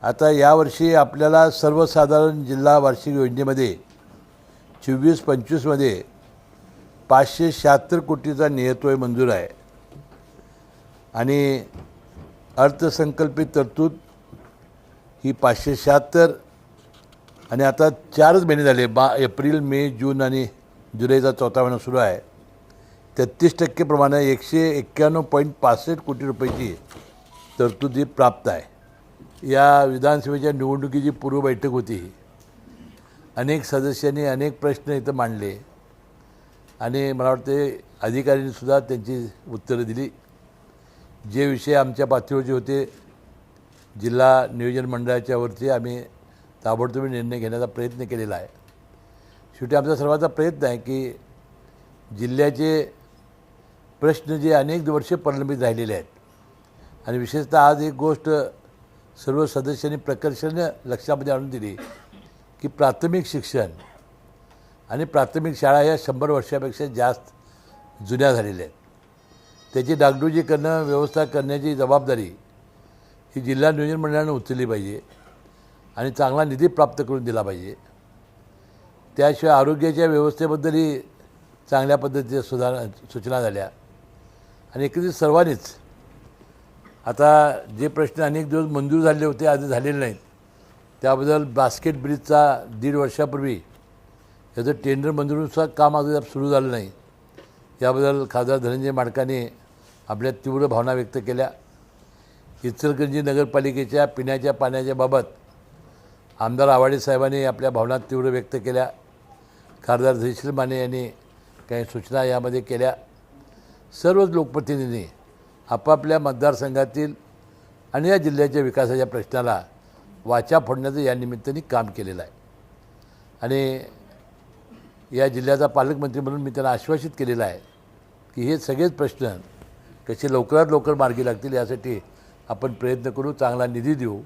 आता यावर्षी आपल्याला सर्वसाधारण जिल्हा वार्षिक योजनेमध्ये 24-25मध्ये 576 कोटीचा नियतोय मंजूर आहे आणि अर्थसंकल्पित तरतूद ही 576 आणि आता 4च महिने झाले एप्रिल, मे, जून आणि जुलैचा चौथा महिना सुरू आहे. 33% प्रमाणे 191.65 कोटी रुपयाची तरतूद ही प्राप्त आहे. या विधानसभेच्या निवडणुकीची पूर्व बैठक होती. अनेक सदस्यांनी अनेक प्रश्न इथं मांडले आणि मला वाटते अधिकाऱ्यांनीसुद्धा त्यांची उत्तरं दिली. जे विषय आमच्या पातळीवरचे होते जिल्हा नियोजन मंडळाच्यावरती आम्ही ताबडतोब निर्णय घेण्याचा प्रयत्न केलेला आहे. शेवटी आमचा सर्वांचा प्रयत्न आहे की जिल्ह्याचे प्रश्न जे अनेक वर्षे प्रलंबित राहिलेले आहेत आणि विशेषतः आज एक गोष्ट सर्व सदस्यांनी प्रकर्षाने लक्षामध्ये आणून दिली की प्राथमिक शिक्षण आणि प्राथमिक शाळा ह्या 100 वर्षापेक्षा जास्त जुन्या झालेल्या आहेत. त्याची डागडुजी करणं, व्यवस्था करण्याची जबाबदारी ही जिल्हा नियोजन मंडळानं उचलली पाहिजे आणि चांगला निधी प्राप्त करून दिला पाहिजे. त्याशिवाय आरोग्याच्या व्यवस्थेबद्दलही चांगल्या पद्धतीच्या सूचना झाल्या आणि एकत्रित सर्वांनीच आता जे प्रश्न अनेक दिवस मंजूर झाले होते आज झालेले नाहीत त्याबद्दल बास्केट ब्रिजचा 1.5 वर्षापूर्वी याचं टेंडर मंजुरीचं काम अजून सुरू झालं नाही. याबद्दल खासदार धनंजय माडकांनी आपल्या तीव्र भावना व्यक्त केल्या. इचलकरंजी नगरपालिकेच्या पिण्याच्या पाण्याच्या बाबत आमदार आवाडे साहेबांनी आपल्या भावना तीव्र व्यक्त केल्या. खासदार धैर्यशील माने यांनी काही सूचना यामध्ये केल्या. सर्वच लोकप्रतिनिधींनी आपापल्या मतदारसंघातील आणि या जिल्ह्याच्या विकासाच्या प्रश्नाला वाचा फोडण्याचं या निमित्ताने काम केलेलं आहे आणि या जिल्ह्याचा पालकमंत्री म्हणून मी त्यांना आश्वासित केलेलं आहे की हे सगळेच प्रश्न कसे लवकरात लवकर मार्गी लागतील यासाठी आपण प्रयत्न करू, चांगला निधी देऊ.